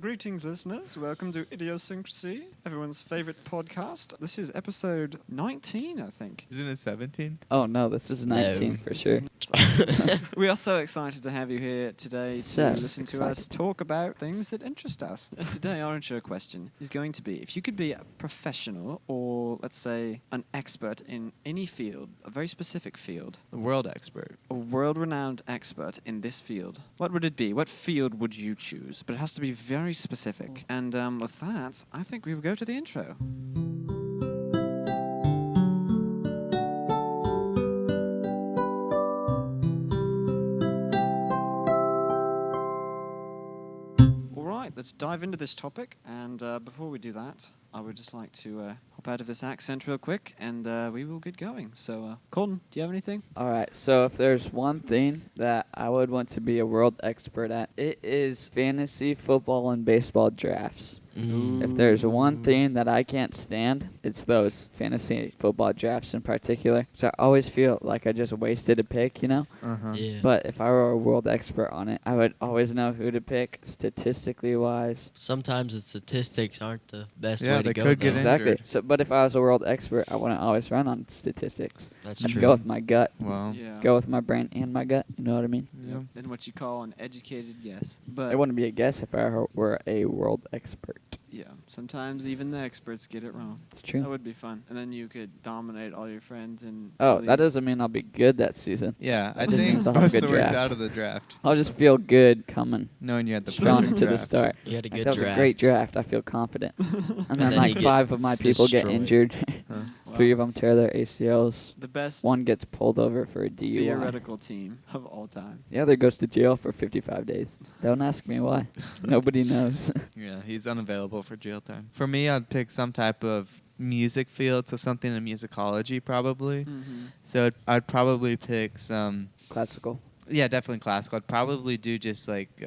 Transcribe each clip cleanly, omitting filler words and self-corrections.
Greetings, listeners. Welcome to Idiosyncrasy, everyone's favorite podcast. This is episode 19, I think. Isn't it 17? Oh no, this is 19 for sure. We are so excited to have you here today So to listen to us talk about things that interest us. And today, our intro question is going to be, if you could be a professional or, let's say, an expert in any field, a very specific field, The world expert. a world-renowned expert in this field, what would it be? What field would you choose? But it has to be very specific. And with that, I think we will go to the intro. All right, let's dive into this topic. And before we do that, I would just like to hop out of this accent real quick, and we will get going. So, Colton, do you have anything? All right, so if there's one thing that I would want to be a world expert at, it is fantasy football and baseball drafts. If there's one thing that I can't stand, it's those fantasy football drafts in particular. So I always feel like I just wasted a pick, you know? Uh-huh. Yeah. But if I were a world expert on it, I would always know who to pick statistically wise. Sometimes the statistics aren't the best Yeah, way to they go. could get though. Exactly. injured. So, but if I was a world expert, I wouldn't always run on statistics. That's I'd true. go with my gut. Well, Yeah. Go with my brain and my gut. You know what I mean? yeah. And what you call an educated guess. But It wouldn't be a guess if I were a world expert. yeah, sometimes even the experts get it wrong. It's That true. would be fun. And then you could dominate all your friends and Oh, really- that doesn't mean I'll be good that season. Yeah, I Just think means I'll have a most of good the work's draft. out of the draft. I'll just feel good coming Knowing you had the strong perfect to the draft. start. You had a Like, good that was draft. a great draft. I feel confident. And then then like you get 5 of my people get destroyed. injured. Huh. Wow. 3 of them tear their ACLs. The best 1 gets pulled over for a DUI. theoretical team of all time. The other goes to jail for 55 days. Don't ask me why. Nobody knows. Yeah, he's unavailable for jail time. For me, I'd pick some type of music field, so something in musicology probably. Mm-hmm. So I'd probably pick some... Classical. Yeah, definitely classical. I'd probably do just like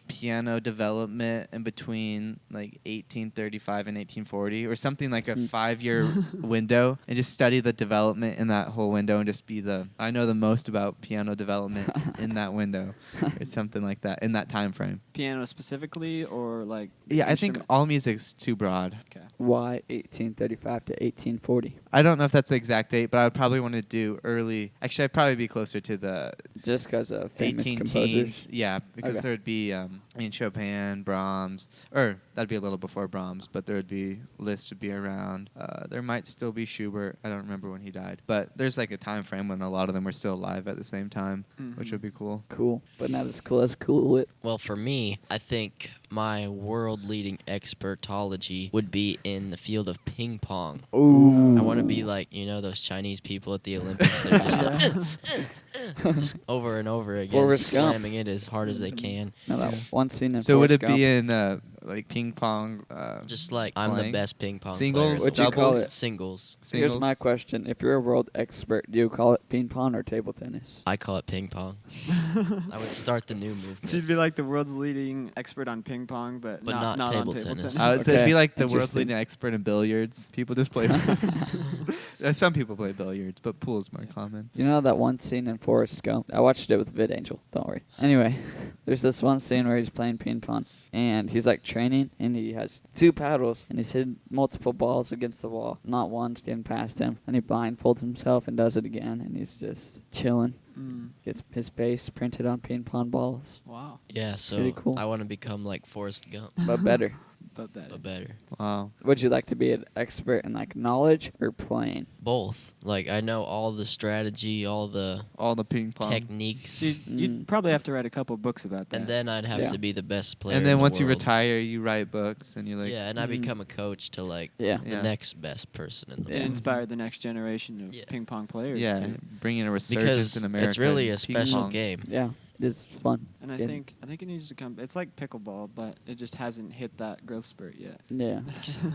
piano development in between like 1835 and 1840 or something like a 5-year window and just study the development in that whole window and just be I know the most about piano development in that window or something like that in that time frame. Piano specifically, or like Yeah, I think instrument? all music's too broad. Okay. Why 1835 to 1840? I don't know if that's the exact date, but I would probably want to do early. Actually, I'd probably be closer to the Just because of famous 18 composers. teens. Yeah, because Okay. there would be Chopin, Brahms, or that'd be a little before Brahms, but there would be Liszt would be around. There might still be Schubert. I don't remember when he died, but there's like a time frame when a lot of them were still alive at the same time, which Mhm. would be cool. Cool. But not as cool as Cool Whip. Well, for me, I think my world-leading expertology would be in the field of ping pong. Ooh. I want to be like, those Chinese people at the Olympics. They're just like, just over and over again, Forrest Gump. slamming it as hard as they can. No, that one scene in So would Forrest it Gump. be in like ping pong? Just like, I'm the playing? best ping pong Singles, player. What'd you call doubles? it? Singles. Singles? Here's my question. If you're a world expert, do you call it ping pong or table tennis? I call it ping pong. I would start the new movement. So you'd be like the world's leading expert on ping pong, but not on table table tennis. I would say it'd Okay, be like the world's interesting. leading expert in billiards. People just play. Some people play billiards, but pool's more common. You know that one scene in Forrest Gump? I watched it with VidAngel. Don't worry. Anyway, there's this one scene where he's playing ping pong, and he's like training, and he has 2 paddles, and he's hitting multiple balls against the wall. Not one's getting past him. And he blindfolds himself and does it again, and he's just chilling. Mm. Gets his face printed on ping pong balls, Wow, Yeah, so Pretty cool. I want to become like Forrest Gump, but better. but better. but better. Wow. Would you like to be an expert in like knowledge or playing? Both. Like, I know all the strategy, all the All the ping pong. techniques, So you'd probably have to write a couple books about that. and then I'd have Yeah. to be the best player. And then in the once you world. retire, you write books and you like. yeah, and I Mhm. become a coach to like Yeah. the Yeah. next best person in the it world. inspired the next generation of Yeah. ping pong players Yeah, too. bringing a resurgence Because in America. it's really a in ping special pong. game. Yeah. It is fun. And I Yeah. think it needs to come. It's like pickleball, but it just hasn't hit that growth spurt yet. Yeah.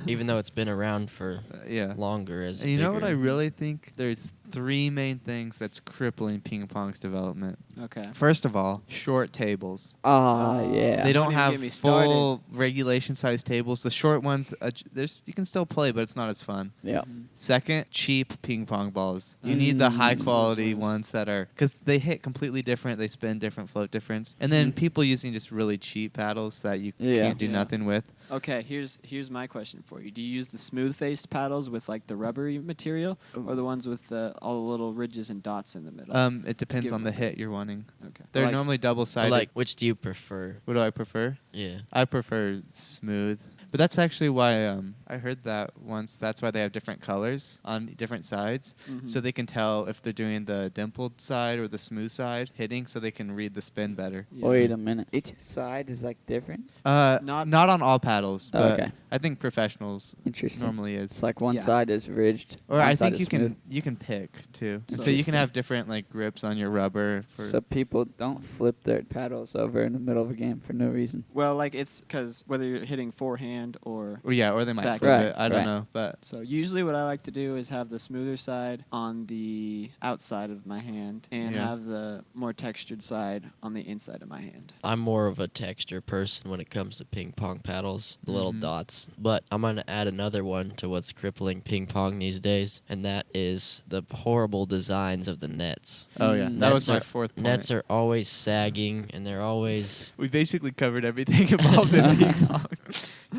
Even though it's been around for Yeah. longer as And you know what I bigger. really think? There's 3 main things that's crippling ping pong's development. Okay. First of all, short tables. Yeah. They Don't don't even have get me started. full regulation size tables. The short ones, there's you can still play, but it's not as fun. Yeah. Second, cheap ping pong balls. You That's need the Mm. high the quality worst. ones that are, because they hit completely different. They spin different, float difference. And then Mhm. people using just really cheap paddles that you Yeah. can't do Yeah. nothing with. Okay, here's my question for you. Do you use the smooth-faced paddles with like the rubbery material, or the ones with all the little ridges and dots in the middle? It depends give on the them a hit you're wanting. Okay. They're Like- normally But, double-sided. like, which do you prefer? What do I prefer? Yeah. I prefer smooth. But that's actually why I heard that once. That's why they have different colors on different sides. Mhm. So they can tell if they're doing the dimpled side or the smooth side hitting, so they can read the spin better. Yeah. Wait a minute. Each side is like different. Not on all paddles, but Okay. I think professionals Interesting. normally It's is. like one Yeah. side is ridged. Or one I side think is you can pick too. So So you can Interesting. have different like grips on your rubber for So people don't flip their paddles over in the middle of a game for no reason. Well, like it's because whether you're hitting forehand or they might Back. flip Right, it. I don't right. know, but so usually what I like to do is have the smoother side on the outside of my hand and Yeah. have the more textured side on the inside of my hand. I'm more of a texture person when it comes to ping pong paddles, the little Mhm. dots. But I'm going to add another one to what's crippling ping pong these days, and that is the horrible designs of the nets. oh yeah, Mm. that was Nets my are- fourth point. Nets are always sagging, and they're always... We basically covered everything involved in ping pong.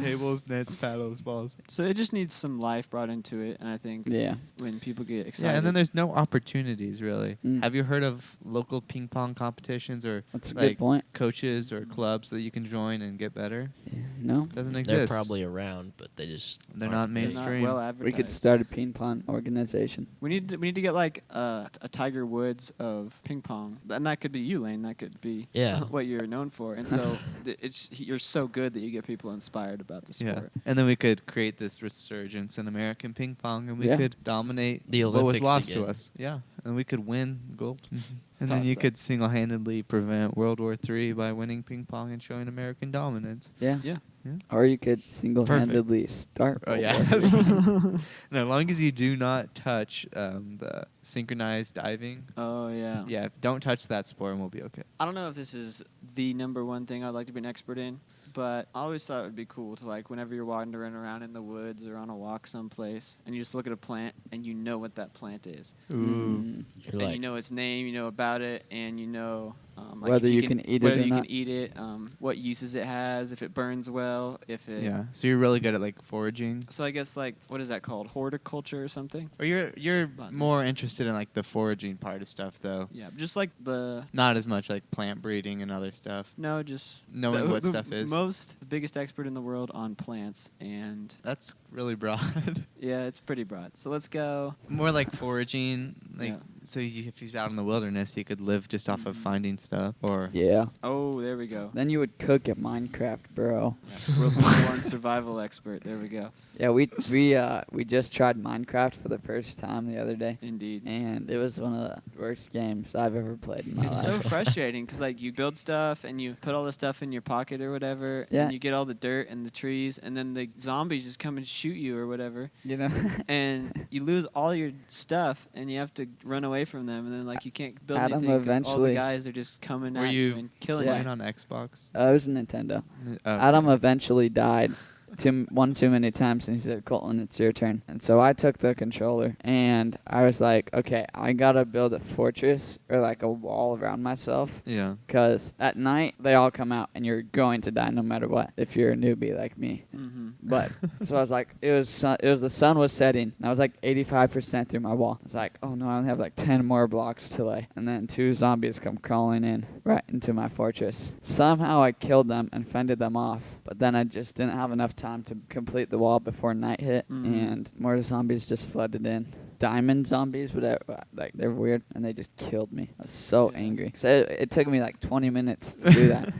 Tables, nets, paddles, balls. So it just needs some life brought into it, and I think Yeah. when people get excited, Yeah, and then there's no opportunities really. Mm. Have you heard of local ping pong competitions or That's a like good point. coaches or clubs that you can join and get better? Yeah. No. Doesn't They're exist. probably around, but they just... They're aren't not they're big. not mainstream. well advertised. We could start a ping pong organization. We need to get like a Tiger Woods of ping pong, and that could be you, Lane. That could be Yeah. what you're known for. And so you're so good that you get people inspired about the Yeah, sport. and then we could create this resurgence in American ping pong, and we Yeah. could dominate The what was Olympics lost to again. us. Yeah, and we could win gold. And then Toss you up. could single-handedly prevent World War III by winning ping pong and showing American dominance. Yeah. Yeah. Yeah. Or you could single-handedly start. Oh World yeah. War III. And as long as you do not touch the synchronized diving, Oh yeah. yeah, don't touch that sport, and we'll be okay. I don't know if this is the number one thing I'd like to be an expert in, but I always thought it would be cool to, like, whenever you're wandering around in the woods or on a walk someplace, and you just look at a plant and you know what that plant is. Mm. You're And like, you know its name, you know about it, and you know like Whether if you can eat it whether or you not. can eat it, what uses it has, if it burns well, if it. Yeah, so you're really good at like foraging. So I guess like what is that called? Horticulture or something? Or you're Botanist. more interested in like the foraging part of stuff, though. Yeah, just like the. Not as much like plant breeding and other stuff. No, just Knowing what stuff is. The biggest expert in the world on plants, and That's really broad. yeah, it's pretty broad. So let's go. More like foraging, like Yeah. so if he's out in the wilderness, he could live just off of finding stuff. Or Yeah. Oh, there we go. Then you would cook at Minecraft, bro. Yeah, world's number one survival expert. There we go. Yeah, we just tried Minecraft for the first time the other day, Indeed. and it was one of the worst games I've ever played in my It's life. so frustrating because like you build stuff and you put all the stuff in your pocket or whatever, Yeah. and you get all the dirt and the trees, and then the zombies just come and shoot you or whatever, You know. and you lose all your stuff and you have to run away from them, and then like you can't build Adam anything 'cause all the eventually- guys are just coming Were at you you and killing Yeah. playing you. on Xbox. It was Nintendo. Oh, Adam eventually died one too many times, and he said, "Colton, it's your turn." And so I took the controller, and I was like, "Okay, I gotta build a fortress or like a wall around myself." Yeah. Because at night, they all come out, and you're going to die no matter what if you're a newbie like me. Mm-hmm. But so I was like, it was the sun was setting, and I was like 85% through my wall. I was like, oh no, I only have like 10 more blocks to lay. And then 2 zombies come crawling in right into my fortress. Somehow I killed them and fended them off, but then I just didn't have enough time to complete the wall before night hit, and more zombies just flooded in. Diamond zombies, whatever, like they're weird, and they just killed me. I was so Yeah. angry. So it took me like 20 minutes to do that.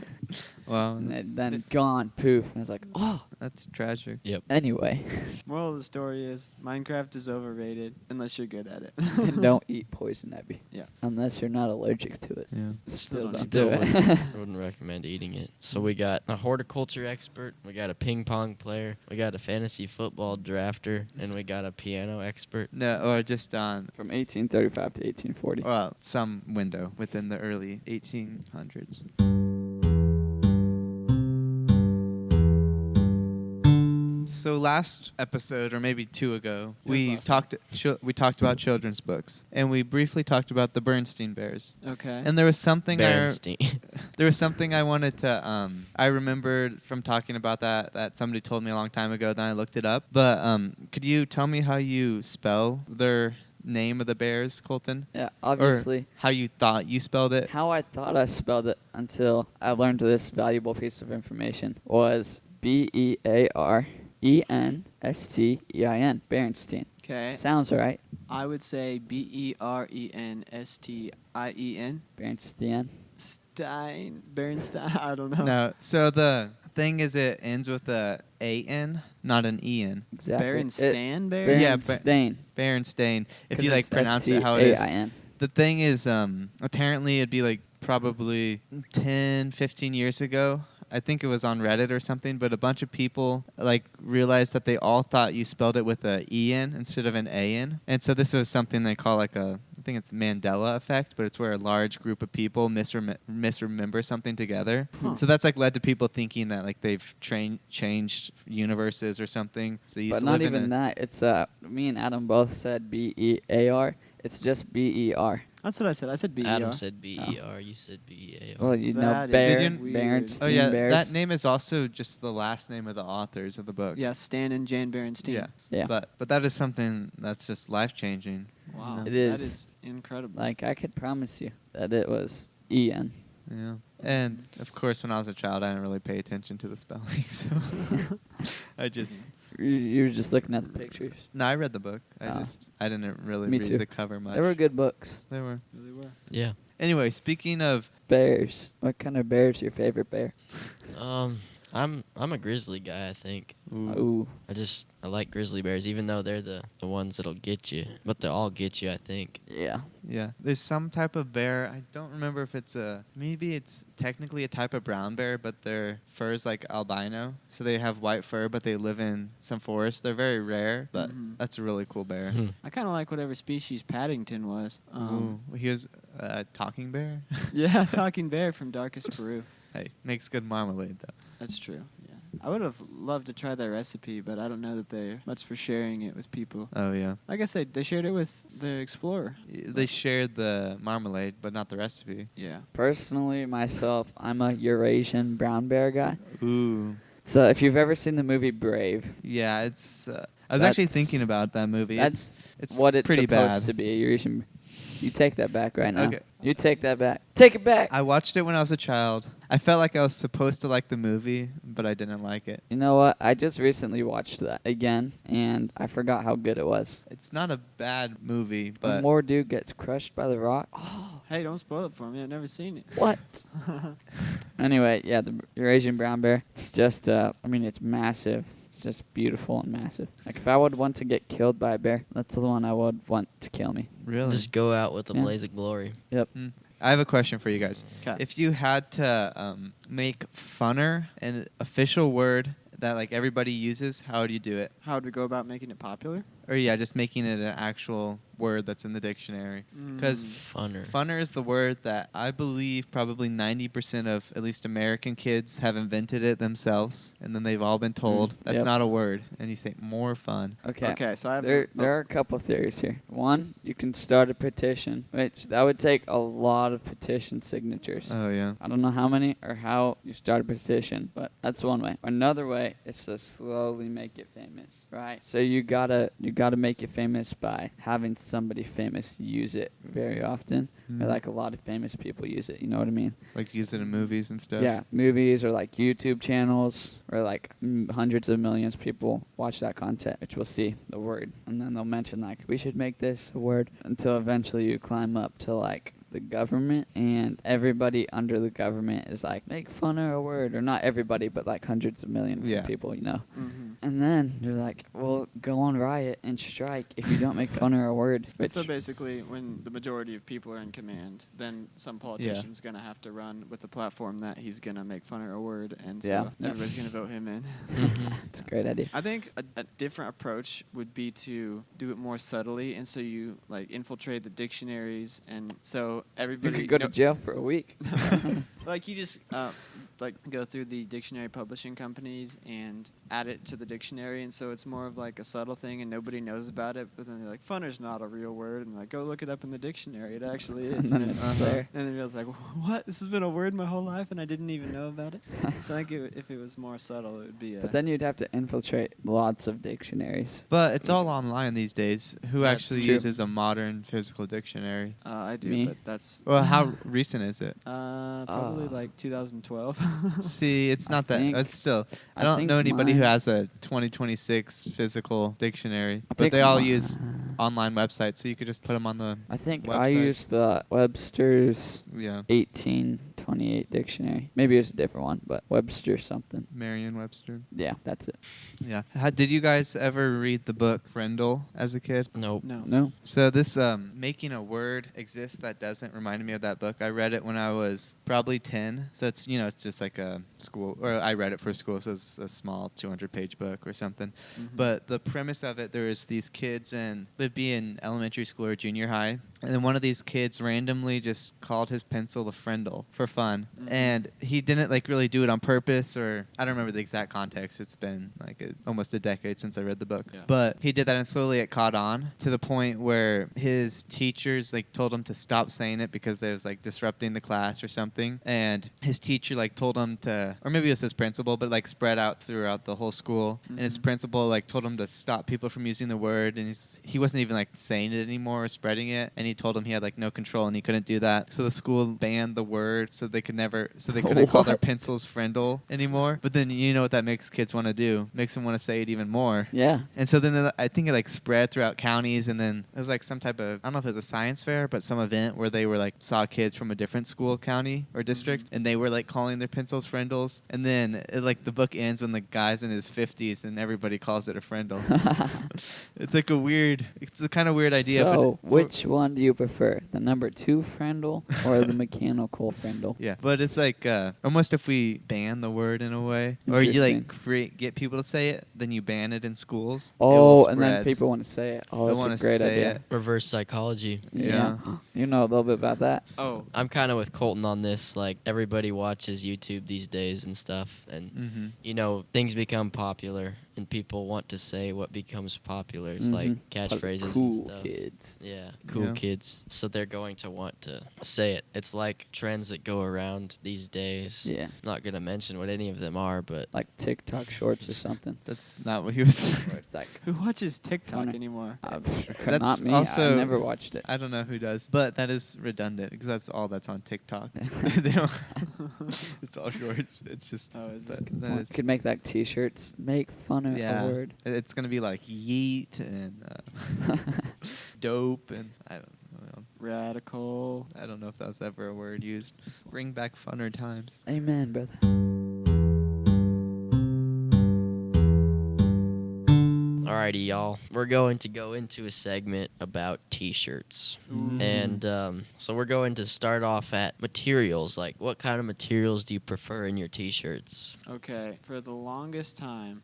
Wow, And that's, then gone, poof. And I was like, oh. that's tragic. Yep. Anyway, Moral of the story is Minecraft is overrated unless you're good at it. and don't eat poison ivy. Yeah. Unless you're not allergic to it. Yeah. Still don't don't Still do wouldn't, it. wouldn't recommend eating it. So we got a horticulture expert, we got a ping pong player, we got a fantasy football drafter, and we got a piano expert. No, or just on, From 1835 to 1840. well, some window within the early 1800s. So last episode, or maybe two ago, we last talked about children's books, and we briefly talked about the Bernstein Bears. Okay. And there was something Berenstein. there was something I wanted to I remembered from talking about that somebody told me a long time ago. Then I looked it up. But could you tell me how you spell their name of the Bears, Colton? Yeah, Or obviously. how you thought you spelled it? How I thought I spelled it until I learned this valuable piece of information was Bearenstein. Berenstein. Okay. Sounds right. I would say Bernstien. Berenstein. Bernstein. I don't know. No. So the thing is, it ends with a A-N, not an E-N. Exactly. Berenstain Bear? Yeah, Berenstain. Berenstain. If 'Cause you like it's pronounce it how it is. STAIN. The thing is, apparently it'd be like probably 10, 15 years ago. I think it was on Reddit or something, but a bunch of people like realized that they all thought you spelled it with a E-N instead of an A-N. And so this was something they call like I think it's Mandela effect, but it's where a large group of people misremember something together. Huh. So that's like led to people thinking that like they've changed universes or something. So they used But to not live even in that. It's me and Adam both said BEAR. It's just BER. That's what I said. I said BER. Adam said BER, you said BEAR. Well, you know, That is Bear, weird. Berenstein Oh yeah, Bears. that name is also just the last name of the authors of the book. Yeah, Stan and Jan Berenstein. Yeah. Yeah. But that is something that's just life changing. Wow. It That is. is incredible. Like, I could promise you that it was EN. Yeah. And of course, when I was a child, I didn't really pay attention to the spelling, so I just You were just looking at the pictures. no, I read the book. Oh. I didn't really Me read too. the cover much. They were good books. They were. Really were. Yeah. Anyway, speaking of, Bears. What kind of bear is your favorite bear? I'm a grizzly guy, I think. Ooh. I like grizzly bears, even though they're the ones that'll get you. But they'll all get you, I think. Yeah. yeah, there's some type of bear. I don't remember if maybe it's technically a type of brown bear, but their fur is like albino, so they have white fur, but they live in some forest. They're very rare, but Mhm. that's a really cool bear. Hmm. I kind of like whatever species Paddington was. Ooh, he was a talking bear. Yeah, Talking Bear from Darkest Peru. Hey, makes good marmalade though. That's true. Yeah. I would have loved to try that recipe, but I don't know that they're much for sharing it with people. Oh yeah. Like I said, they shared it with the Explorer. They shared the marmalade, but not the recipe. Yeah. Personally, myself, I'm a Eurasian brown bear guy. Ooh. So if you've ever seen the movie Brave, Yeah, it's. I was actually That's- thinking about that movie. that's it's what it's pretty supposed bad. to be. A Eurasian. You take that back right now. Okay. You take that back. Take it back. I watched it when I was a child. I felt like I was supposed to like the movie, but I didn't like it. You know what? I just recently watched that again, and I forgot how good it was. It's not a bad movie, When but more dude gets crushed by the rock. Oh, Hey, don't spoil it for me. I've never seen it. what? Anyway, yeah, the Eurasian brown bear. It's just, it's massive. It's just beautiful and massive. Like, if I would want to get killed by a bear, that's the one I would want to kill me. really. Just go out with a Yeah. blaze of glory. Yep. I have a question for you guys. 'Kay. If you had to make funner an official word that like everybody uses, how would you do it? How would we go about making it popular? Or yeah, just making it an actual word that's in the dictionary. 'Cause Funner. Funner is the word that I believe probably 90% of at least American kids have invented it themselves, and then they've all been told that's Yep. not a word, and you say more fun. Okay. So I have There are a couple theories here. One, you can start a petition, which that would take a lot of petition signatures. Oh yeah. I don't know how many or how you start a petition, but that's one way. Another way is to slowly make it famous, right? So you gotta make it famous by having somebody famous use it very often, or Mm. like a lot of famous people use it. You know what I mean? Like use it in movies and stuff. Yeah, movies or like YouTube channels or like hundreds of millions of people watch that content, which will see the word, and then they'll mention like we should make this a word until eventually you climb up to like the government, and everybody under the government is like, make fun of a word, or not everybody, but like hundreds of millions Yeah. of people, you know. Mhm. And then they're like, well, go on riot and strike if you don't make fun of a word. And Which, so basically, when the majority of people are in command, then some politician's going to have to run with the platform that he's going to make fun of a word, and Yeah. so everybody's going to vote him in. it's a great idea. I think a different approach would be to do it more subtly, and so you like infiltrate the dictionaries, and so You everybody could go to jail for a week. like you just like go through the dictionary publishing companies and add it to the dictionary, and so it's more of like a subtle thing, and nobody knows about it. But then they're like, "Funner's not a real word," and like, go look it up in the dictionary. It actually is. And then it's there. And then realize like, what? This has been a word my whole life, and I didn't even know about it. So I think if it was more subtle, it would be. But then you'd have to infiltrate lots of dictionaries. But it's all online these days. Who That's actually true. uses a modern physical dictionary? I do, Me? but that's Well, how recent is it? probably like 2012. See, it's not that. think- Still, I I don't think know anybody who mine- has a 2026 physical dictionary. But think they all mi- use online websites, so you could just put them on the I think I website. used the Webster's Yeah, 1828 dictionary. Maybe it's a different one, but Webster something. Merriam-Webster. Yeah, that's it. Yeah. Did you guys ever read the book Frendel as a kid? Nope. No. No. So this making a word exist that doesn't reminded me of that book. I read it when I was probably 10. So it's it's just like a school, or I read it for school, so it's a small 200-page book or something. Mhm. But the premise of it, there was these kids, and they'd be in elementary school or junior high, and then one of these kids randomly just called his pencil a Frendel for fun. Mhm. And he didn't like really do it on purpose, or I don't remember the exact context. It's been like almost a decade since I read the book. Yeah. But he did that, and slowly it caught on to the point where his teachers like told him to stop saying it because they was like disrupting the class or something. And his teacher like told him to, or maybe it was his principal, but like spread out throughout the whole school. And his Mhm. principal like told him to stop people from using the word, and he wasn't even like saying it anymore or spreading it. And he told him he had like no control and he couldn't do that. So the school banned the word, so they couldn't call their What? pencils Frendel anymore. But then you know what that makes kids want to do? Makes them want to say it even more. Yeah. And so then I think it like spread throughout counties, and then it was like some type of, I don't know if it was a science fair, but some event where they were like saw kids from a different school, county, or district, and they were like calling their pencils Frendels. And then like the book ends when the guy's in his 50s and everybody calls it a Frendel. It's like it's a kind of weird idea. So, but which one do you prefer? The number 2 Frendel or the mechanical Frendel? Yeah, but it's like almost if we ban the word in a way, or you like get people to say it, then you ban it in schools. it will Oh, and then spread. people want to say it. Oh, They'll that's wanna a great say idea. it. Reverse psychology. Yeah. You know a little bit about that? Oh, I'm kind of with Colton on this. Like, everybody watches YouTube these days and stuff. And, Mm-hmm. things become popular and people want to say what becomes popular. It's like Mhm. catchphrases Cool and stuff. kids. Yeah, cool Yeah. kids. So they're going to want to say it. It's like trends that go around these days. Yeah. Not going to mention what any of them are, but Like TikTok shorts or something. That's not what he was. Where it's like, who watches TikTok Funny. anymore? That's not me. also- I never watched it. I don't know who does, but that is redundant because that's all that's on TikTok. They don't. It's all shorts. It's just. Oh, is but it? that You is- could make like T-shirts. Make fun of yeah, a word. it's gonna be like yeet and dope, and I don't know. Radical. I don't know if that was ever a word used. Bring back funner times. Amen, brother. alrighty, y'all. We're going to go into a segment about T-shirts. And so we're going to start off at materials. Like, what kind of materials do you prefer in your T-shirts? Okay, for the longest time.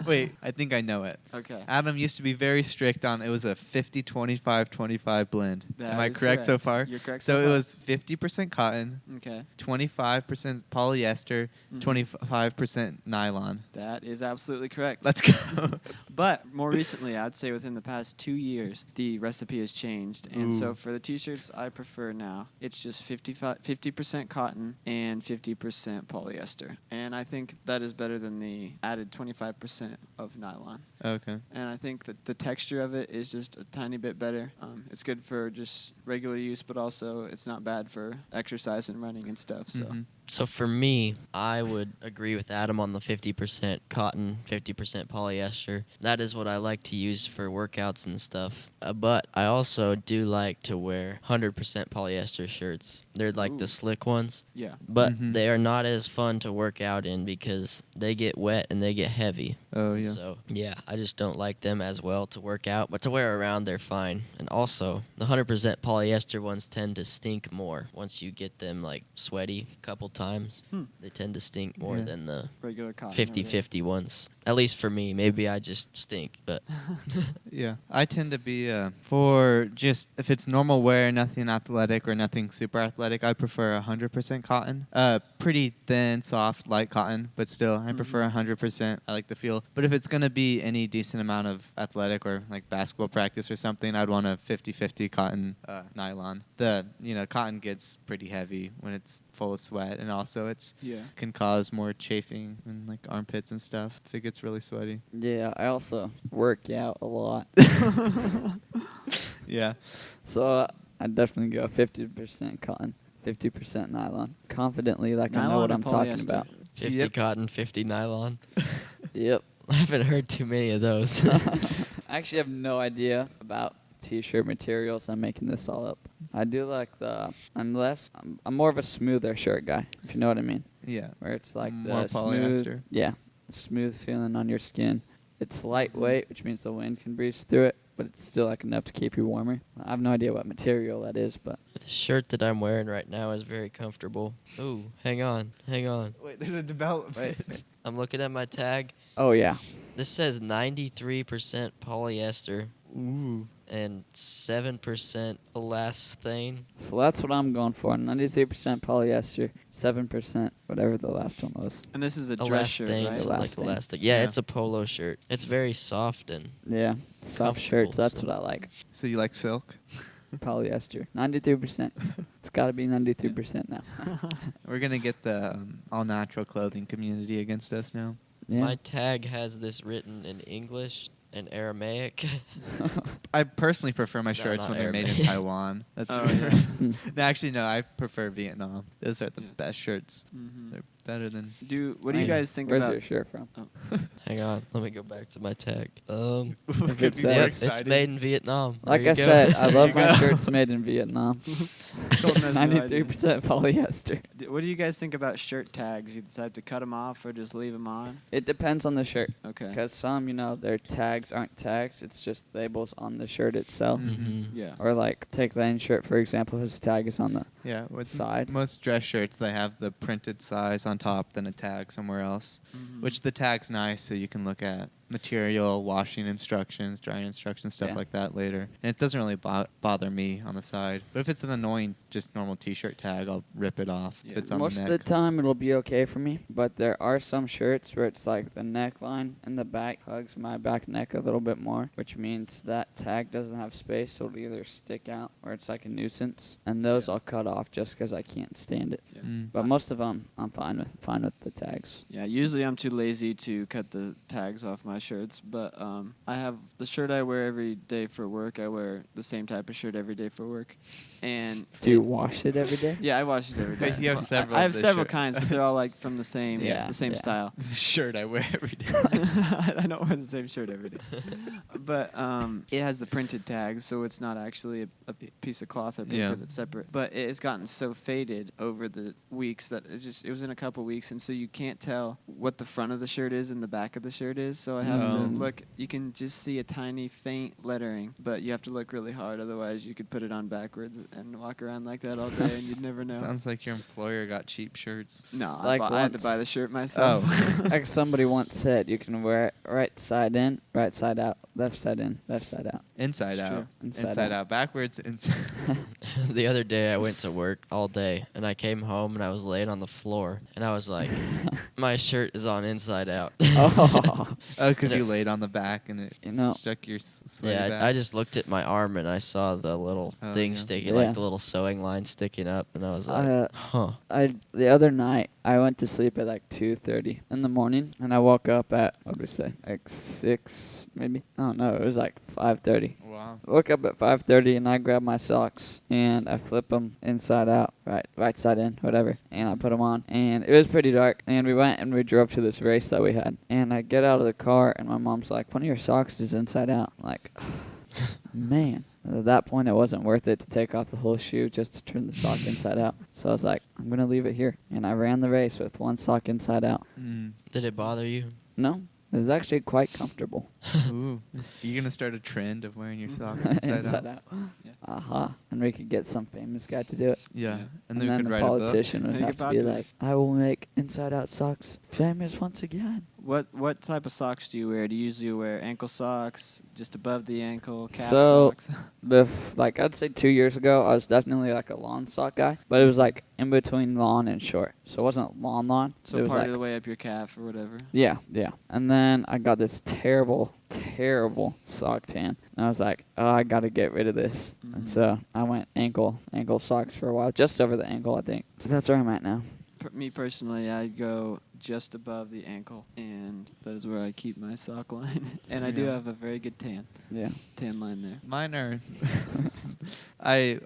Wait, I think I know it. Okay. Adam used to be very strict on it was a 50-25-25 blend. That Am I is correct so far? You're correct So so it far. was 50% cotton, Okay. 25% polyester, Mhm. 25% nylon. That is absolutely correct. Let's go. But more recently, I'd say within the past 2 years, the recipe has changed. And so Ooh. for the T-shirts I prefer now, it's just 50% cotton and 50% polyester. And I think that is better than the added 25% of nylon. Okay. And I think that the texture of it is just a tiny bit better. It's good for just regular use, but also it's not bad for exercise and running and stuff. So Mhm. So for me, I would agree with Adam on the 50% cotton, 50% polyester. That is what I like to use for workouts and stuff. But I also do like to wear 100% polyester shirts. They're like Ooh. the slick ones. Yeah. But Mhm. they are not as fun to work out in because they get wet and they get heavy. Oh yeah. So, yeah, I just don't like them as well to work out. But to wear around, they're fine. And also, the 100% polyester ones tend to stink more once you get them, like, sweaty a couple times. They tend to stink more Yeah. than the Regular cotton. 50-50 ones. At least for me. Maybe I just stink, but Yeah, I tend to be for just if it's normal wear, nothing athletic or nothing super athletic. I prefer 100% cotton. Pretty thin, soft, light cotton, but still, I prefer 100%. I like the feel. But if it's gonna be any decent amount of athletic or like basketball practice or something, I'd want a 50-50 cotton nylon. Cotton gets pretty heavy when it's full of sweat, and also can cause more chafing in like armpits and stuff if it gets really sweaty. Yeah, I also work out a lot. Yeah. So I'd definitely go 50% cotton, 50% nylon. Confidently, like I know Nylon what or I'm talking polyester? about. 50 Yep. cotton, 50 nylon. Yep. I haven't heard too many of those. I actually have no idea about t-shirt materials. I'm making this all up. I do like I'm more of a smoother shirt guy, if you know what I mean. Yeah. Where it's like More the polyester. smooth, yeah, smooth feeling on your skin. It's lightweight, which means the wind can breeze through it, but it's still like enough to keep you warmer. I have no idea what material that is, but The shirt that I'm wearing right now is very comfortable. Ooh, hang on. Wait, there's a development. I'm looking at my tag. oh yeah, This says 93% polyester Ooh. and 7% elastane. so that's what I'm going for. 93% polyester, 7% whatever the last one was. And this is a dress shirt, Elastane, right? so like Elastane. elastic. Yeah, Yeah. it's a polo shirt. It's very soft and Yeah, soft Comfortable, shirts. That's so- what I like. So you like silk? Polyester, 93%. It's got to be 93% now. We're gonna get the all natural clothing community against us now. Yeah. my tag has this written in English and Aramaic. I personally prefer my No, shirts not when they're made in Arabic. Taiwan. That's Oh, right. yeah. No, actually, no. I prefer Vietnam. Those are the Yeah. best shirts. Mhm. They're better than. What do you Hey, guys think Where's about? your shirt from? Hang on, let me go back to my tag. If it Get me says- more Yep, excited. it's made in Vietnam. Like There I you go. said, I There love you my go. shirts made in Vietnam. Colton has no idea. 93% polyester. What do you guys think about shirt tags? You decide to cut them off or just leave them on? It depends on the shirt. Okay. Because some, their tags aren't tags. It's just labels on the shirt itself. Mhm. Yeah. Or like, take Lane's shirt, for example. His tag is on the Yeah, with side. most dress shirts, they have the printed size on top, then a tag somewhere else. Mhm. Which the tag's nice, so you can look at material, washing instructions, drying instructions, stuff Yeah. like that later. And it doesn't really bother me on the side. But if it's an annoying, just normal T-shirt tag, I'll rip it off. Yeah. If it's on Most the of neck. the time, it'll be okay for me. But there are some shirts where it's like the neckline and the back hugs my back neck a little bit more, which means that tag doesn't have space, so it'll either stick out or it's like a nuisance. And those Yeah. I'll cut off just because I can't stand it. Yeah. Mm. But most of them, I'm fine with the tags. Yeah, usually I'm too lazy to cut the tags off my shirts, but I have the shirt I wear every day for work. I wear the same type of shirt every day for work, and Do you wash it every day? yeah, I wash it every day. You have Well, several I of have this several shirt. kinds, but they're all like from the same Yeah, the same yeah. style. The shirt I wear every day. I don't wear the same shirt every day, but it has the printed tags, so it's not actually a piece of cloth or paper Yeah. that's separate. But it's gotten so faded over the weeks that it was in a couple weeks, and so you can't tell what the front of the shirt is and the back of the shirt is. So I have to Oh. look. You can just see a tiny faint lettering, but you have to look really hard. Otherwise, you could put it on backwards and walk around like that all day, and you'd never know. Sounds like your employer got cheap shirts. No, Like I had to once- buy the shirt myself. Oh. Like somebody once said, you can wear it right side in, right side out, left side in, left side out. Inside It's out. true. Inside out. Backwards. Inside. The other day I went to work all day and I came home and I was laying on the floor and I was like, my shirt is on inside out. Oh. Okay. because you laid on the back and it struck your sweaty back. I just looked at my arm and I saw the little thing sticking, like the little sewing line sticking up, and I was like, huh. The other night, I went to sleep at like 2:30 in the morning, and I woke up at, what did we say, like 6 maybe? I don't know, it was like 5:30. Wow. I woke up at 5:30 and I grabbed my socks and I flip them inside out, right side in, whatever, and I put them on. And it was pretty dark, and we went and we drove to this race that we had. And I get out of the car and my mom's like, one of your socks is inside out. I'm like, man. At that point, it wasn't worth it to take off the whole shoe just to turn the sock inside out. So I was like, I'm going to leave it here. And I ran the race with one sock inside out. Did it bother you? No. It was actually quite comfortable. Ooh. You're going to start a trend of wearing your socks inside out? Yeah. And we could get some famous guy to do it. Yeah. And then then could the write a book. politician would Make have it to be popular. like, I will make inside out socks famous once again. What type of socks do you wear? Do you usually wear ankle socks, just above the ankle, calf So- socks? Like, I'd say 2 years ago, I was definitely like a lawn sock guy. But it was like in between lawn and short. So it wasn't lawn. So it was part like, of the way up your calf or whatever. Yeah. And then I got this terrible sock tan. And I was like, oh, I got to get rid of this. And Mhm. so I went ankle socks for a while, just over the ankle, I think. So that's where I'm at now. Me personally, I go just above the ankle, and that is where I keep my sock line. And I do Yeah. have a very good tan line there. Mine are. I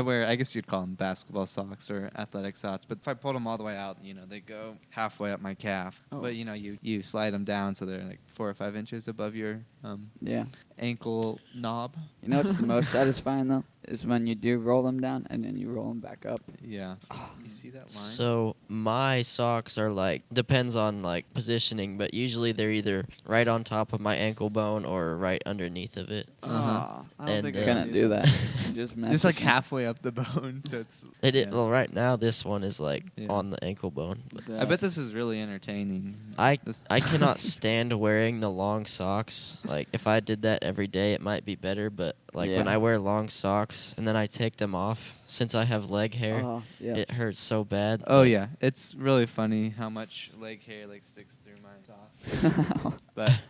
wear, I guess you'd call them basketball socks or athletic socks, but if I pull them all the way out, they go halfway up my calf. Oh. But you slide them down so they're like 4 or 5 inches above your ankle knob. You know what's the most satisfying, though? Is when you do roll them down and then you roll them back up. Yeah. You see that line? So my socks are like, depends on like positioning, but usually they're either right on top of my ankle bone or right underneath of it. I don't And, think You I couldn't do that. You just mess Just like with me. halfway up the bone, so it's. Well, right now this one is like Yeah. on the ankle bone. But I bet this is really entertaining. I This- cannot stand wearing the long socks. Like if I did that every day, it might be better. But like when Yeah. I wear long socks and then I take them off, since I have leg hair, Oh, yeah. it hurts so bad. Oh yeah, it's really funny how much leg hair like sticks through my socks. But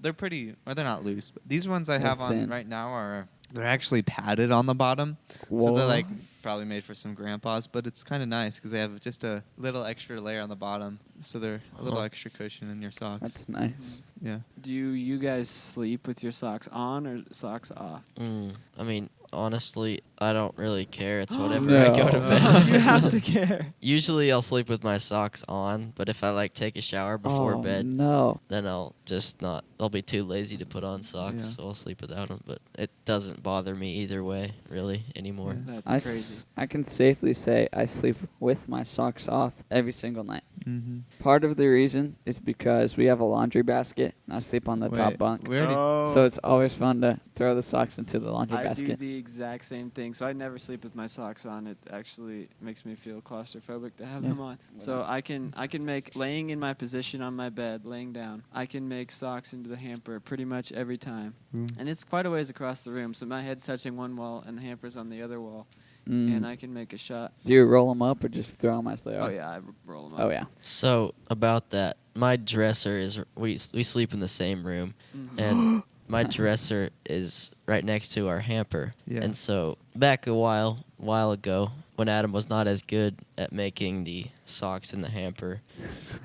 they're pretty, or they're not loose. But these ones I They're have on thin. right now they're actually padded on the bottom, so they're Whoa. like probably made for some grandpas. But it's kind of nice because they have just a little extra layer on the bottom, so they're a little extra cushion in your socks. That's nice. Yeah. Do you guys sleep with your socks on or socks off? I mean, honestly, I don't really care. It's whatever I go to No. bed. You have to care. Usually I'll sleep with my socks on, but if I like take a shower before Oh, bed, no. then I'll just not. I'll be too lazy to put on socks, Yeah. so I'll sleep without them. But it doesn't bother me either way, really, anymore. Yeah. That's crazy. I can safely say I sleep with my socks off every single night. Mm-hmm. Part of the reason is because we have a laundry basket, and I sleep on the top bunk. We already. So it's always fun to throw the socks into the laundry I do basket. the exact same thing. So I never sleep with my socks on. It actually makes me feel claustrophobic to have Yeah. them on. So I can make laying in my position on my bed, laying down. I can make socks into the hamper pretty much every time. And it's quite a ways across the room. So my head's touching one wall and the hamper's on the other wall. And I can make a shot. Do you roll them up or just throw them as they are? Oh yeah, I roll them up. Oh, yeah. So about that, my dresser is we sleep in the same room, Mhm. and my dresser is right next to our hamper. Yeah. And so back a while ago, when Adam was not as good at making the socks in the hamper,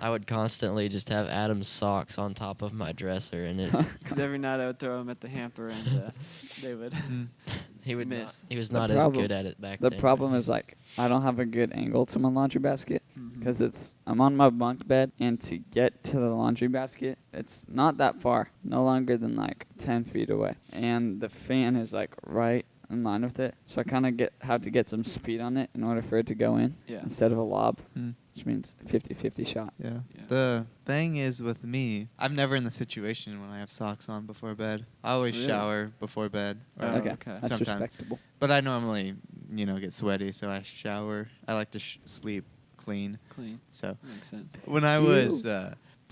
I would constantly just have Adam's socks on top of my dresser, and it Because every night I would throw them at the hamper and they would. he would Miss. he was The not as problem- good at it back The then. problem is, like, I don't have a good angle to my laundry basket Mhm. because I'm on my bunk bed, and to get to the laundry basket, it's not that far, no longer than, like, 10 feet away. And the fan is, like, right in line with it, so I kind of have to get some speed on it in order for it to go in Yeah. instead of a lob, Mm. which means 50-50 shot. Yeah. Yeah. The thing is with me, I'm never in the situation when I have socks on before bed. I always Really? shower before bed. Oh, Okay, okay. that's Sometime. respectable. But I normally, get sweaty, so I shower. I like to sleep clean. Clean. So Makes sense. when I was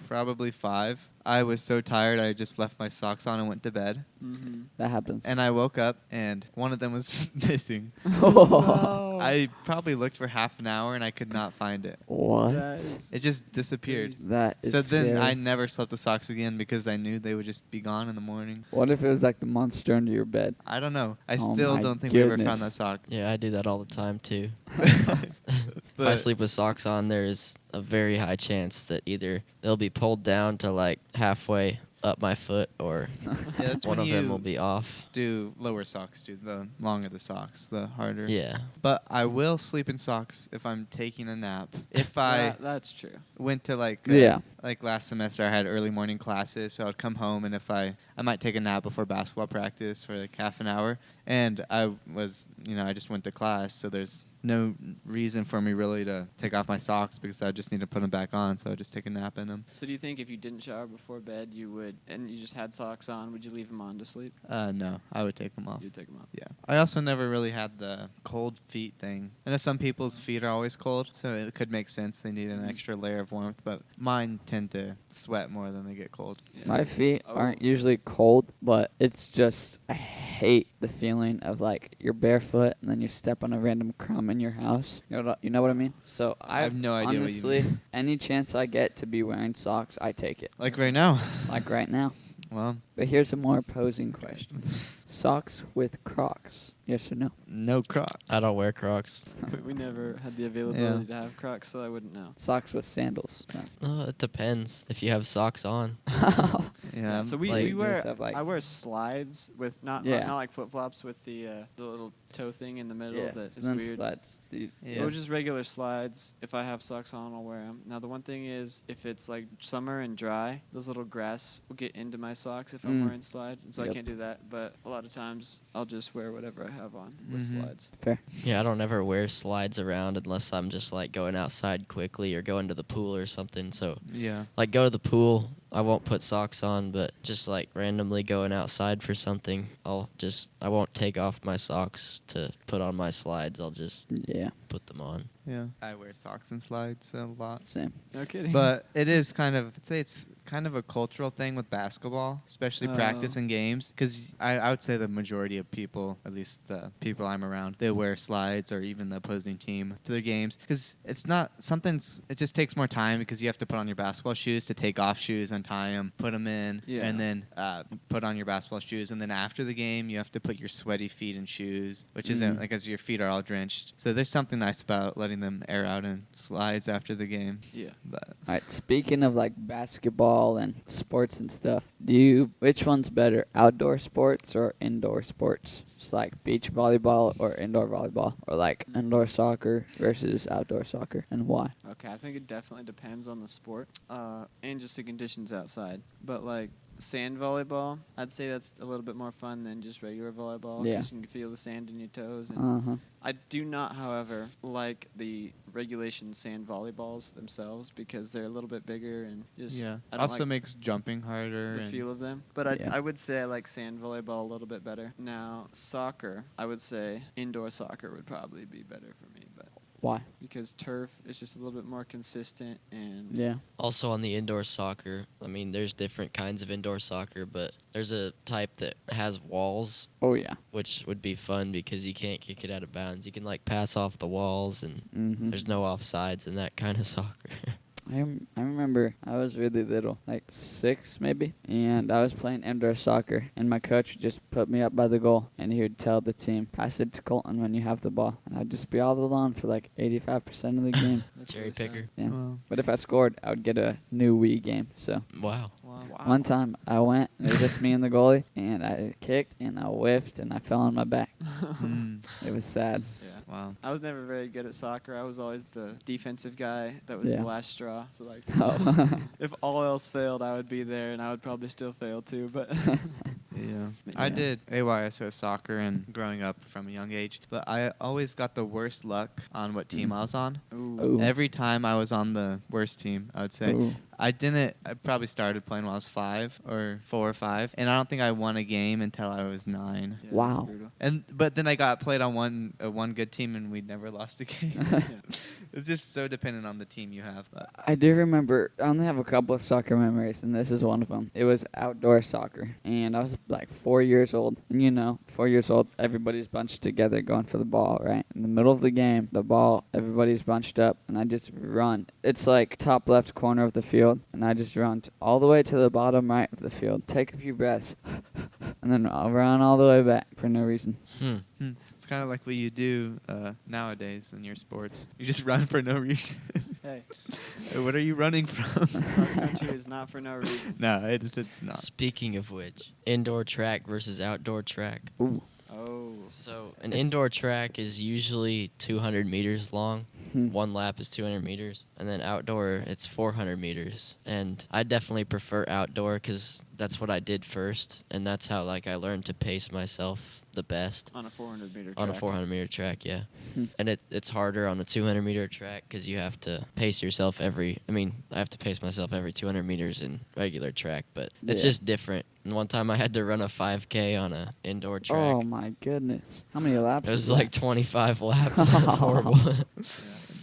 probably 5, I was so tired I just left my socks on and went to bed. Mm-hmm. That happens. And I woke up and one of them was missing. Oh. I probably looked for half an hour and I could not find it. What? That is It just disappeared. That is So then scary. I never slept with socks again because I knew they would just be gone in the morning. What if it was like the monster under your bed? I don't know. I Oh still my don't think we ever found goodness. that sock. Yeah, I do that all the time too. If I But- sleep with socks on, there's a very high chance that either they'll be pulled down to like halfway up my foot, or Yeah, that's one when of them you will be off. do lower socks, dude. The longer the socks, the harder. Yeah. But I will sleep in socks if I'm taking a nap. If I that's true. went to like Yeah. like last semester I had early morning classes, so I'd come home and if I might take a nap before basketball practice for like half an hour, and I was I just went to class, so there's no reason for me really to take off my socks because I just need to put them back on, so I just take a nap in them. So do you think if you didn't shower before bed, you would, and you just had socks on, would you leave them on to sleep? No, I would take them off. You'd take them off. Yeah. I also never really had the cold feet thing. I know some people's feet are always cold, so it could make sense they need an extra layer of warmth, but mine tend to sweat more than they get cold. Yeah. My feet Oh. aren't usually cold, but it's just I hate the feeling of like you're barefoot and then you step on a random crumb in your house. You know what I mean? So I have no idea what you honestly, mean. any chance I get to be wearing socks, I take it. Like right now. Like right now. Well, But here's a more posing question: socks with Crocs? Yes or no? no Crocs. I don't wear Crocs. We never had the availability to have Crocs, so I wouldn't know. Socks with sandals? No. It depends if you have socks on. Yeah. So we, like- we wear Just have, like- I wear slides with not like flip flops with the little toe thing in the middle Yeah. that is and then weird. sleds. Yeah. Or just regular slides. If I have socks on, I'll wear them. Now the one thing is, if it's like summer and dry, those little grass will get into my socks if I'm Mm. wearing slides, and so I Yep. can't do that. But a lot of times, I'll just wear whatever I have on with Mhm. slides. Fair. Yeah, I don't ever wear slides around unless I'm just like going outside quickly or going to the pool or something. So Yeah. like go to the pool, I won't put socks on, but just like randomly going outside for something, I won't take off my socks to put on my slides. I'll just Yeah. put them on. Yeah. I wear socks and slides a lot. Same. No kidding. But it is I'd say it's kind of a cultural thing with basketball, especially Oh. practice and games. Because I would say the majority of people, at least the people I'm around, they wear slides or even the opposing team to their games. Because it's not it just takes more time because you have to put on your basketball shoes to take off shoes, untie them, put them in, Yeah. and then put on your basketball shoes. And then after the game, you have to put your sweaty feet in shoes, which isn't because your feet are all drenched. So there's something nice about letting them air out in slides after the game. yeah. But All right. Speaking of like basketball and sports and stuff, which one's better, outdoor sports or indoor sports? Just like beach volleyball or indoor volleyball, or like indoor soccer versus outdoor soccer, and why? Okay, I think it definitely depends on the sport and just the conditions outside. But like sand volleyball, I'd say that's a little bit more fun than just regular volleyball Yeah. because you can feel the sand in your toes. And Uh huh. I do not, however, like the regulation sand volleyballs themselves because they're a little bit bigger and just yeah, I don't also like makes jumping harder. the and- feel of them. But Yeah. I would say I like sand volleyball a little bit better. Now soccer, I would say indoor soccer would probably be better for me, but Why? because turf is just a little bit more consistent and Yeah. Also on the indoor soccer, I mean, there's different kinds of indoor soccer, but there's a type that has walls, Oh yeah. which would be fun because you can't kick it out of bounds. You can like pass off the walls, and Mm-hmm. there's no offsides in that kind of soccer. I remember I was really little, like 6 maybe, and I was playing indoor soccer, and my coach would just put me up by the goal, and he would tell the team, pass it to Colton when you have the ball, and I'd just be all alone for like 85% of the game. that's Cherry really sad. picker. Yeah. Well, But if I scored, I would get a new Wii game. So Wow. Wow. one time I went, and it was just me and the goalie, and I kicked, and I whiffed, and I fell on my back. mm, It was sad. Yeah. wow. I was never very good at soccer. I was always the defensive guy that was Yeah. the last straw. So like Oh. if all else failed, I would be there and I would probably still fail too, but Yeah. But I yeah. did AYSO soccer and growing up from a young age, but I always got the worst luck on what team I was on. Ooh. Ooh. Every time I was on the worst team, I would say. Ooh. I didn't. I probably started playing when I was 5 or 4 or 5, and I don't think I won a game until I was 9. Yeah, Wow. That's brutal. But then I got played on one good team, and we never lost a game. It's just so dependent on the team you have. But I do remember, I only have a couple of soccer memories, and this is one of them. It was outdoor soccer, and I was like 4 years old. And 4 years old, everybody's bunched together going for the ball, right? In the middle of the game, the ball, everybody's bunched up, and I just run. It's like top left corner of the field, and I just run all the way to the bottom right of the field, take a few breaths, and then I'll run all the way back for no reason. it's kind of like what you do nowadays in your sports. You just run for no reason. Hey, What are you running from? cross country is not for no reason. No, it's not. Speaking of which, indoor track versus outdoor track. Ooh. Oh. So an indoor track is usually 200 meters long. One lap is 200 meters. And then outdoor, it's 400 meters. And I definitely prefer outdoor because that's what I did first. And that's how I learned to pace myself the best. On a 400-meter track. On a 400-meter track, yeah. Hmm. And it's harder on a 200-meter track because you have to pace yourself I have to pace myself every 200 meters in regular track, but it's Yeah. just different. And one time I had to run a 5K on a indoor track. Oh, my goodness. How many laps It was is like that? 25 laps. It was horrible.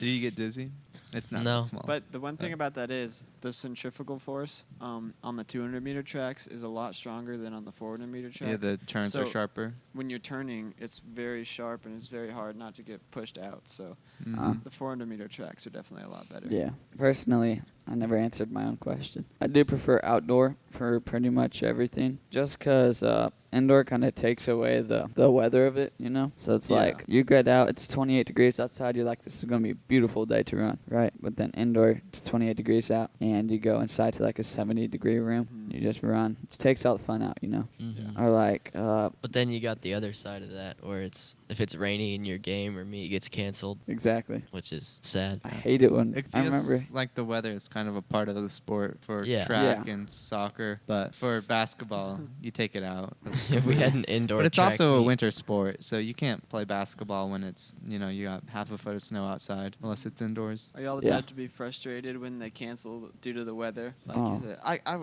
Did you get dizzy? It's not No. that small. But the one thing about that is the centrifugal force on the 200-meter tracks is a lot stronger than on the 400-meter tracks. yeah, the turns are So sharper. when you're turning, it's very sharp and it's very hard not to get pushed out. So Mhm. the 400-meter tracks are definitely a lot better. Yeah. Personally, I never answered my own question. I do prefer outdoor for pretty much everything, just because indoor kind of takes away the weather of it, So it's Yeah. like you get out, it's 28 degrees outside, you're like, this is going to be a beautiful day to run, right? But then indoor, it's 28 degrees out, and you go inside to like a 70-degree room, Mhm. you just run. It takes all the fun out, Mhm. Or like, But then you got the other side of that where if it's rainy in your game or meet gets canceled, exactly. which is sad. I hate it when It I feels remember. like the weather is kind of a part of the sport for Yeah. track Yeah. and soccer, but for basketball, you take it out. If we had an indoor But it's track also a meet- winter sport, so you can't play basketball when it's, you got half a foot of snow outside, unless it's indoors. Are y'all the Yeah. type to be frustrated when they cancel due to the weather? Like Oh. you said,